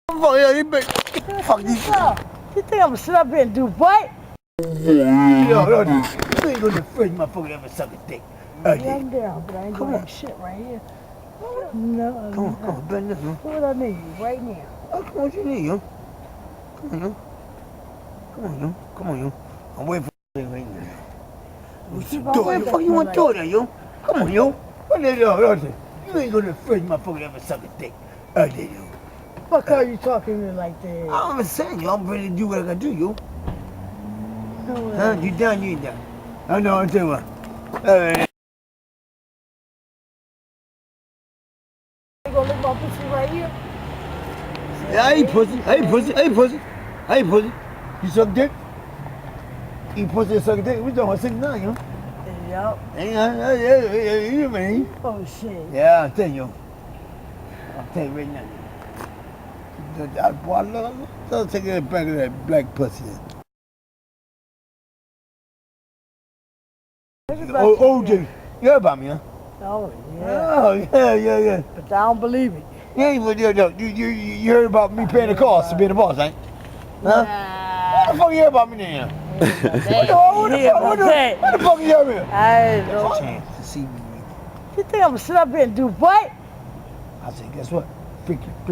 Fuck you. You think I'm gonna sit up here and do what? Yo, you ain't gonna first motherfucker ever suck a dick. Yeah, I'm down, but I ain't doing shit right here. No, Come on, bend this, man. what I need right now. Oh, come on, what you need, yo? Come on, yo. I'm waiting for you right now. What the fuck you want to do there, yo? Come on, yo. What the hell? You ain't gonna first motherfucker ever suck a dick. There, yo. Fuck are you talking to me like that? I'm saying, yo, I'm ready to do what I gotta do, yo. No way. Huh? You down, you ain't down. I know, I'll tell you what. You gonna lick my pussy right here? Yeah, I ain't pussy. You suck dick? You pussy and suck dick? We talking about 6'9", yo. Yup. You mean? Oh shit. Yeah, I'll tell you. Right now. Boy, I love taking that back of that black pussy. OJ, you heard about me, huh? Oh yeah. Oh, yeah. But I don't believe it. You heard about me paying the cost to be the boss, ain't? Huh? What the fuck you heard about me then? What the fuck you heard about me? I don't know. Chance to see me. You think I'm gonna sit up here and do what? I said, guess what? Freaky. I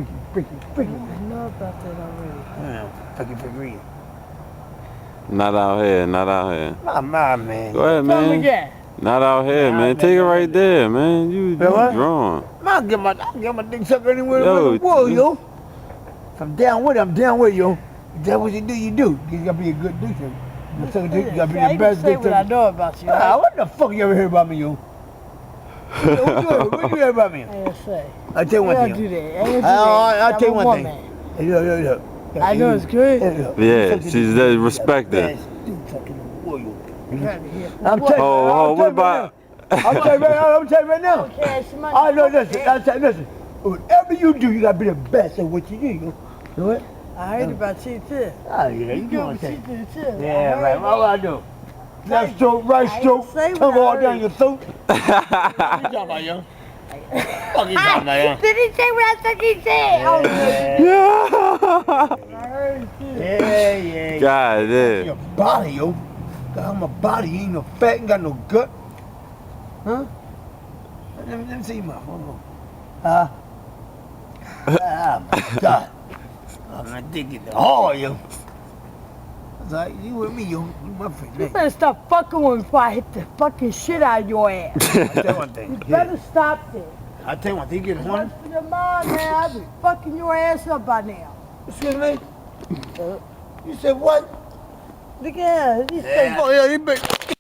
know about that already. Yeah, freaky. Not out here. Nah, man. Go ahead, Tell me man. again. Not out here, man. Take it right there, man. You drawn. I'll get my dick sucked anywhere in the world, yo. If I'm down with it, yo. If that's what you do, you do. You gotta be a good dick sucker. You gotta be the best dick sucker. I sucker. know about you. Ah, what the fuck you ever heard about me, yo? What you heard about me? I ain't say. I'll tell you one I thing. don't do that. I'll tell you one thing. Hey, yo. I know it's good. Yeah, she's respected. I'm telling you. Oh, what about? I'm telling you right now. I know, listen. Whatever you do, you gotta be the best at what you do. You know what? I heard about you too. Oh, yeah, you know what I'm You saying. do too. Yeah, right. What I do? Left stroke, right stroke, tongue all down your throat. What you talking about, yo? What you talking about, yo? Did he say what I said he said? I heard it too. Yeah. God, yeah. Your body, yo. I'm a body, you ain't no fat, ain't got no gut. Huh? Let me see my phone. Oh my God. I'm digging the hard, yo. It's like, you with me, yo. You my friend. You better stop fucking with me before I hit the fucking shit out of your ass. I'll tell you one thing. You better stop this. I'll tell you one thing. You get horny? What's for your mom, man? I'll be fucking your ass up by now. Excuse me? You said what? Look at her. He said, Yeah,